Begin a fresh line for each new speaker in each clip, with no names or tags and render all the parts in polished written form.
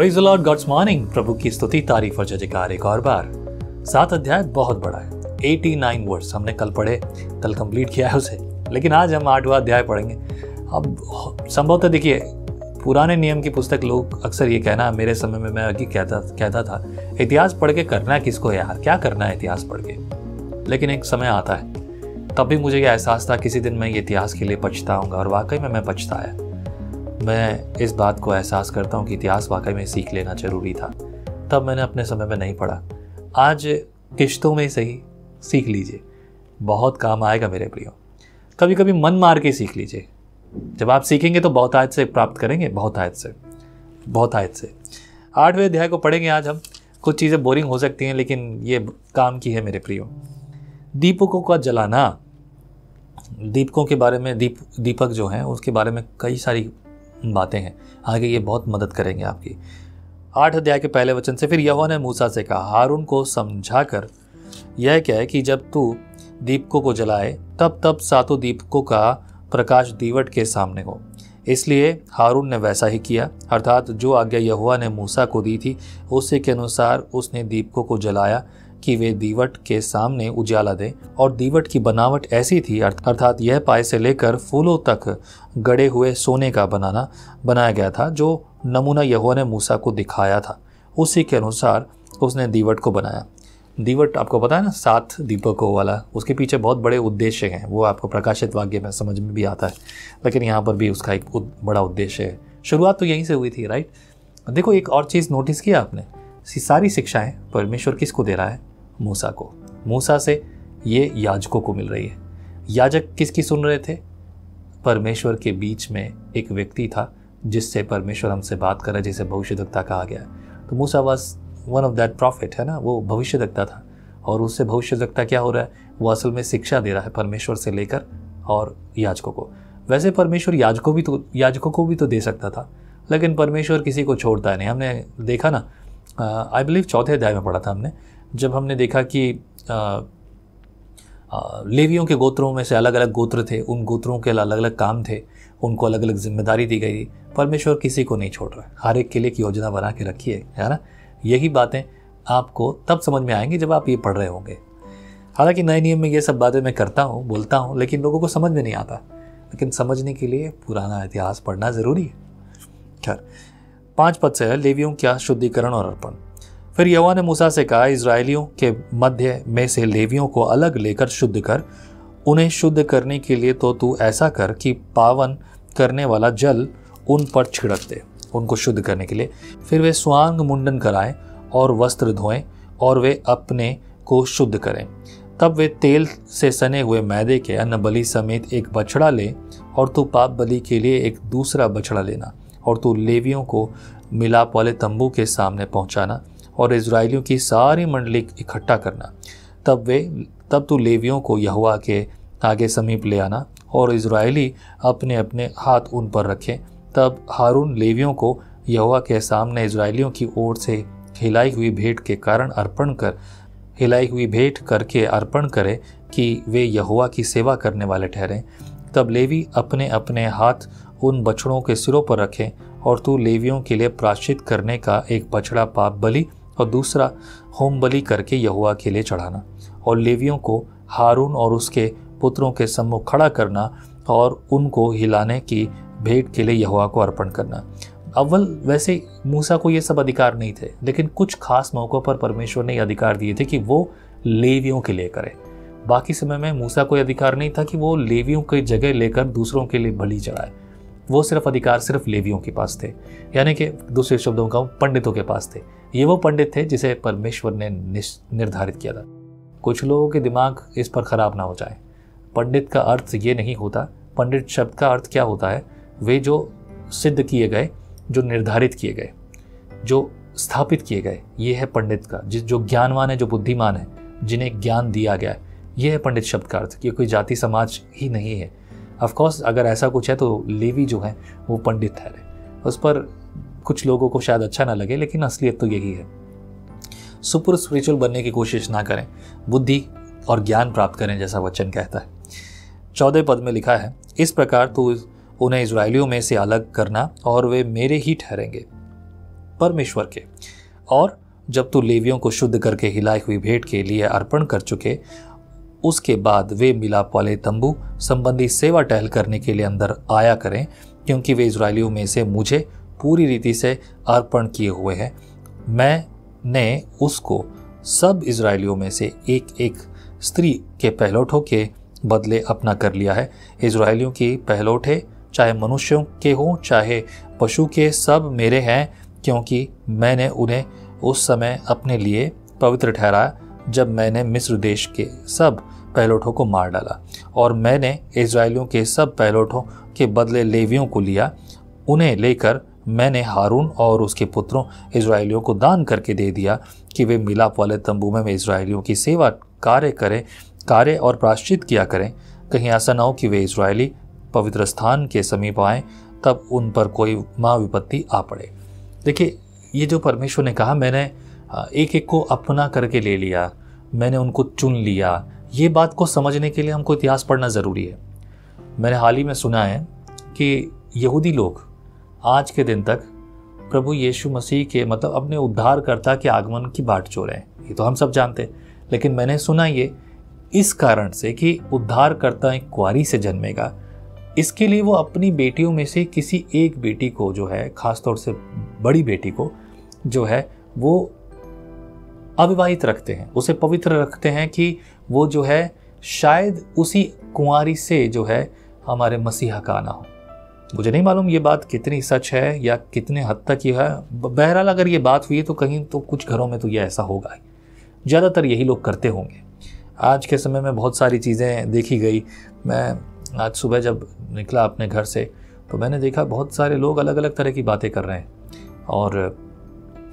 Praise the Lord, God's morning. प्रभु की स्तुति, तारीफ और जय जयकार एक और बार। 7 अध्याय बहुत बड़ा है, 89 वर्ड्स हमने कल पढ़े, कल कंप्लीट किया है उसे, लेकिन आज हम 8वां अध्याय पढ़ेंगे। अब संभवतः देखिए, पुराने नियम की पुस्तक लोग अक्सर ये कहना, मेरे समय में मैं अभी कहता था इतिहास पढ़ के करना किसको यार, क्या करना है इतिहास पढ़ के। लेकिन एक समय आता है, तब भी मुझे यह एहसास था किसी दिन मैं ये इतिहास के लिए पछताऊंगा, और वाकई में मैं पछताया। मैं इस बात को एहसास करता हूँ कि इतिहास वाकई में सीख लेना जरूरी था, तब मैंने अपने समय में नहीं पढ़ा। आज किश्तों में सही सीख लीजिए, बहुत काम आएगा मेरे प्रियो। कभी कभी मन मार के सीख लीजिए, जब आप सीखेंगे तो बहुतायत से प्राप्त करेंगे, बहुतायत से। 8वें अध्याय को पढ़ेंगे आज हम। कुछ चीज़ें बोरिंग हो सकती हैं, लेकिन ये काम की है मेरे प्रियो। दीपकों का जलाना, दीपकों के बारे में, दीपक जो हैं उसके बारे में कई सारी बातें हैं, आगे ये बहुत मदद करेंगे आपकी। 8 अध्याय के पहले वचन से, फिर यहोवा ने मूसा से कहा, हारून को समझाकर यह कहे कि जब तू दीपकों को जलाए तब 7 दीपकों का प्रकाश दीवट के सामने हो। इसलिए हारून ने वैसा ही किया, अर्थात जो आज्ञा यहोवा ने मूसा को दी थी उसी के अनुसार उसने दीपकों को जलाया कि वे दीवट के सामने उजाला दे। और दीवट की बनावट ऐसी थी, अर्थात यह पाए से लेकर फूलों तक गड़े हुए सोने का बनाया गया था, जो नमूना यहोवा ने मूसा को दिखाया था, उसी के अनुसार उसने दीवट को बनाया। दीवट आपको पता है ना, 7 दीपकों वाला, उसके पीछे बहुत बड़े उद्देश्य हैं, वो आपको प्रकाशित वाक्य में समझ में भी आता है, लेकिन यहाँ पर भी उसका एक बड़ा उद्देश्य है। शुरुआत तो यहीं से हुई थी, राइट। देखो, एक और चीज़ नोटिस किया आपने, सारी शिक्षाएं परमेश्वर किसको दे रहा है? मूसा को। मूसा से ये याजकों को मिल रही है। याजक किसकी सुन रहे थे? परमेश्वर के बीच में एक व्यक्ति था जिससे परमेश्वर हमसे बात कर रहा है, जिसे भविष्यद्वक्ता कहा गया। तो मूसा was one of that prophet, है ना, वो भविष्यद्वक्ता था। और उससे भविष्यद्वक्ता क्या हो रहा है? वो असल में शिक्षा दे रहा है परमेश्वर से लेकर और याजकों को। वैसे परमेश्वर याजकों को भी तो दे सकता था, लेकिन परमेश्वर किसी को छोड़ता है नहीं। हमने देखा ना, आई बिलीव 4थे अध्याय में पढ़ा था हमने, जब हमने देखा कि लेवियों के गोत्रों में से अलग अलग गोत्र थे, उन गोत्रों के अलग अलग काम थे, उनको अलग अलग जिम्मेदारी दी गई। परमेश्वर किसी को नहीं छोड़ रहा है, हर एक के लिए एक योजना बना के रखी है ना। यही बातें आपको तब समझ में आएंगी जब आप ये पढ़ रहे होंगे। हालांकि नए नियम में ये सब बातें मैं करता हूँ, बोलता हूँ, लेकिन लोगों को समझ में नहीं आता। लेकिन समझने के लिए पुराना इतिहास पढ़ना ज़रूरी है। खैर, 5 पद से है, लेवियों का शुद्धिकरण और अर्पण। फिर यहोवा ने मूसा से कहा, इजराइलियों के मध्य में से लेवियों को अलग लेकर शुद्ध कर। उन्हें शुद्ध करने के लिए तो तू ऐसा कर कि पावन करने वाला जल उन पर छिड़क दे, उनको शुद्ध करने के लिए। फिर वे स्वांग मुंडन कराएं और वस्त्र धोएं और वे अपने को शुद्ध करें। तब वे तेल से सने हुए मैदे के अन्न बलि समेत एक बछड़ा ले, और तू पाप बलि के लिए एक दूसरा बछड़ा लेना, और तू लेवियों को मिलाप वाले तंबू के सामने पहुंचाना और इजराइलियों की सारी मंडली इकट्ठा करना। तब तू लेवियों को यहोवा के आगे समीप ले आना, और इजराइली अपने अपने हाथ उन पर रखें। तब हारून लेवियों को यहोवा के सामने इजराइलियों की ओर से हिलाई हुई भेंट करके अर्पण करे कि वे यहोवा की सेवा करने वाले ठहरें। तब लेवी अपने अपने हाथ उन बछड़ों के सिरों पर रखें, और तू लेवियों के लिए प्रायश्चित करने का एक बछड़ा पाप बलि और दूसरा होम बलि करके यहोवा के लिए चढ़ाना। और लेवियों को हारून और उसके पुत्रों के सम्मुख खड़ा करना और उनको हिलाने की भेंट के लिए यहोवा को अर्पण करना। अव्वल वैसे मूसा को ये सब अधिकार नहीं थे, लेकिन कुछ खास मौक़ों पर परमेश्वर ने अधिकार दिए थे कि वो लेवियों के लिए करे। बाकी समय में मूसा को अधिकार नहीं था कि वो लेवियों की जगह लेकर दूसरों के लिए बलि चढ़ाए। वो अधिकार सिर्फ लेवियों के पास थे, यानी कि दूसरे शब्दों का पंडितों के पास थे। ये वो पंडित थे जिसे परमेश्वर ने निर्धारित किया था। कुछ लोगों के दिमाग इस पर खराब ना हो जाए। पंडित का अर्थ ये नहीं होता। पंडित शब्द का अर्थ क्या होता है? वे जो सिद्ध किए गए, जो निर्धारित किए गए, जो स्थापित किए गए, ये है पंडित का। जो ज्ञानवान है, जो बुद्धिमान है, जिन्हें ज्ञान दिया गया है, ये है पंडित शब्द का अर्थ। ये कोई जाति समाज ही नहीं है। ऑफ कोर्स अगर ऐसा कुछ है तो लेवी जो है वो पंडित ठहरे। उस पर कुछ लोगों को शायद अच्छा ना लगे, लेकिन असलियत तो यही है। सुपर स्पिरिचुअल बनने की कोशिश ना करें, बुद्धि और ज्ञान प्राप्त करें, जैसा वचन कहता है। 14 पद में लिखा है, इस प्रकार तू उन्हें इजराइलियों में से अलग करना और वे मेरे ही ठहरेंगे। परमेश्वर के। और जब तू लेवियों को शुद्ध करके हिलाई हुई भेंट के लिए अर्पण कर चुके, उसके बाद वे मिलाप वाले तंबू संबंधी सेवा टहल करने के लिए अंदर आया करें, क्योंकि वे इजरायलियों में से मुझे पूरी रीति से अर्पण किए हुए हैं। मैंने उसको सब इजरायलियों में से एक एक स्त्री के पहलौठों के बदले अपना कर लिया है। इजरायलियों की पहलौठे चाहे मनुष्यों के हों चाहे पशु के, सब मेरे हैं, क्योंकि मैंने उन्हें उस समय अपने लिए पवित्र ठहराया जब मैंने मिस्र देश के सब पहलौठों को मार डाला। और मैंने इजरायलियों के सब पहलौठों के बदले लेवियों को लिया। उन्हें लेकर मैंने हारून और उसके पुत्रों इजरायलियों को दान करके दे दिया कि वे मिलाप वाले तंबू में इजरायलियों की सेवा कार्य और प्रायश्चित किया करें। कहीं ऐसा ना हो कि वे इजरायली पवित्र स्थान के समीप आए, तब उन पर कोई महाविपत्ति आ पड़े। देखिए, ये जो परमेश्वर ने कहा, मैंने एक एक को अपना करके ले लिया, मैंने उनको चुन लिया, ये बात को समझने के लिए हमको इतिहास पढ़ना ज़रूरी है। मैंने हाल ही में सुना है कि यहूदी लोग आज के दिन तक प्रभु यीशु मसीह के मतलब अपने उद्धारकर्ता के आगमन की बाट चो रहे हैं। ये तो हम सब जानते हैं, लेकिन मैंने सुना ये इस कारण से कि उद्धारकर्ता एक कुंवारी से जन्मेगा, इसके लिए वो अपनी बेटियों में से किसी एक बेटी को जो है, खासतौर से बड़ी बेटी को जो है, वो अविवाहित रखते हैं, उसे पवित्र रखते हैं कि वो जो है शायद उसी कुंवारी से जो है हमारे मसीहा का आना हो। मुझे नहीं मालूम ये बात कितनी सच है या कितने हद तक ये है। बहरहाल अगर ये बात हुई तो कहीं तो कुछ घरों में तो ये ऐसा होगा ही, ज़्यादातर यही लोग करते होंगे। आज के समय में बहुत सारी चीज़ें देखी गई। मैं आज सुबह जब निकला अपने घर से तो मैंने देखा बहुत सारे लोग अलग अलग तरह की बातें कर रहे हैं और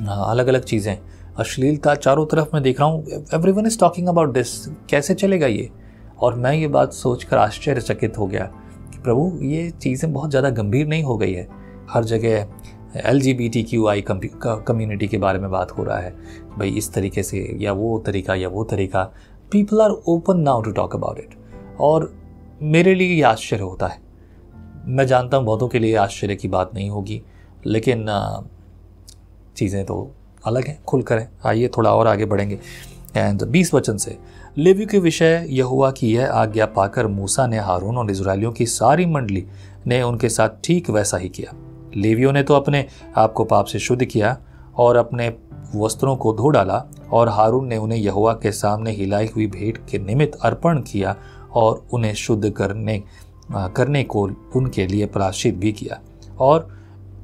अलग अलग चीज़ें, अश्लीलता चारों तरफ मैं देख रहा हूँ। Everyone is talking about this. कैसे चलेगा ये? और मैं ये बात सोचकर आश्चर्यचकित हो गया कि प्रभु, ये चीज़ें बहुत ज़्यादा गंभीर नहीं हो गई है? हर जगह LGBTQI कम्युनिटी के बारे में बात हो रहा है, भाई इस तरीके से या वो तरीका। People are open now to talk about it. और मेरे लिए ये आश्चर्य होता है। मैं जानता हूँ बहुतों के लिए आश्चर्य की बात नहीं होगी, लेकिन चीज़ें तो अलग हैं, खुल कर है। आइए थोड़ा और आगे बढ़ेंगे। एंड 20 वचन से, लेवी के विषय यहोवा की यह आज्ञा पाकर मूसा ने हारून और इजरायलियों की सारी मंडली ने उनके साथ ठीक वैसा ही किया। लेवियों ने तो अपने आप को पाप से शुद्ध किया और अपने वस्त्रों को धो डाला, और हारून ने उन्हें यहोवा के सामने हिलाई हुई भेंट के निमित्त अर्पण किया और उन्हें शुद्ध करने को उनके लिए प्रायश्चित भी किया। और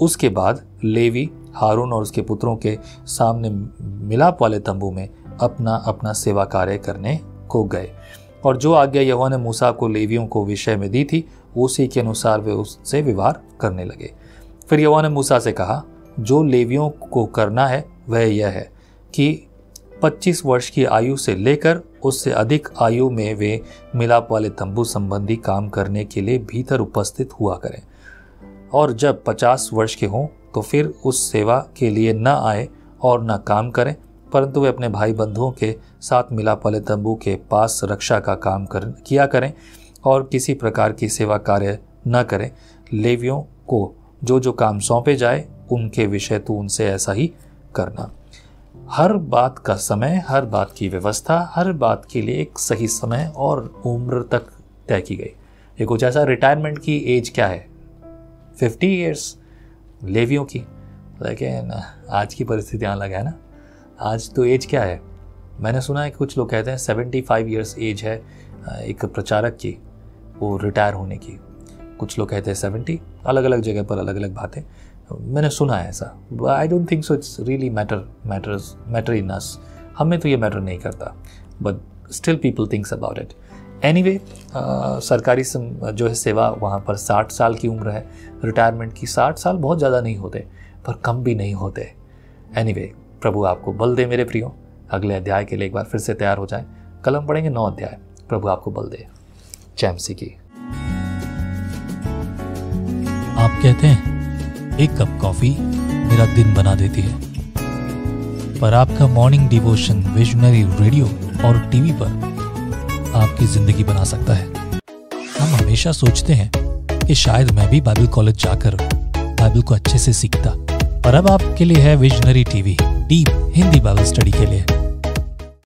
उसके बाद लेवी हारून और उसके पुत्रों के सामने मिलाप वाले तंबू में अपना अपना सेवा कार्य करने को गए। और जो आज्ञा यहोवा ने मूसा को लेवियों को विषय में दी थी, उसी के अनुसार वे उससे व्यवहार करने लगे। फिर यहोवा ने मूसा से कहा, जो लेवियों को करना है वह यह है कि 25 वर्ष की आयु से लेकर उससे अधिक आयु में वे मिलाप वाले तंबू संबंधी काम करने के लिए भीतर उपस्थित हुआ करें, और जब 50 वर्ष के हों तो फिर उस सेवा के लिए न आए और न काम करें, परंतु वे अपने भाई बंधुओं के साथ मिलाप वाले तंबू के पास रक्षा का काम किया करें और किसी प्रकार की सेवा कार्य न करें। लेवियों को जो जो काम सौंपे जाए उनके विषय तो उनसे ऐसा ही करना। हर बात का समय, हर बात की व्यवस्था, हर बात के लिए एक सही समय और उम्र तक तय की गई। ये कुछ ऐसा, रिटायरमेंट की एज क्या है? 50 ईयर्स लेवियों की। लेकिन आज की परिस्थितियाँ अलग है ना। आज तो एज क्या है? मैंने सुना है कि कुछ लोग कहते हैं 75 ईयर्स एज है एक प्रचारक की वो रिटायर होने की। कुछ लोग कहते हैं 70। अलग अलग जगह पर अलग अलग बातें मैंने सुना है ऐसा। I don't think so it's really matter in us. हमें तो ये मैटर नहीं करता, but still people thinks about it. Anyway, सरकारी जो है सेवा वहाँ पर 60 साल की उम्र है रिटायरमेंट की। 60 साल बहुत ज़्यादा नहीं होते पर कम भी नहीं होते। एनीवे, प्रभु आपको बल दे मेरे प्रियो। अगले अध्याय के लिए एक बार फिर से तैयार हो जाए। कल हम पढ़ेंगे 9 अध्याय। प्रभु आपको बल दे। जय मसीह की।
आप कहते हैं एक कप कॉफी मेरा दिन बना देती है, पर आपका मॉर्निंग डिवोशन विजनरी रेडियो और टीवी पर आपकी जिंदगी बना सकता है। हम हमेशा सोचते हैं कि शायद मैं भी बाइबल कॉलेज जाकर बाइबल को अच्छे से सीखता, और अब आपके लिए है visionary TV, deep Hindi Bible study के लिए।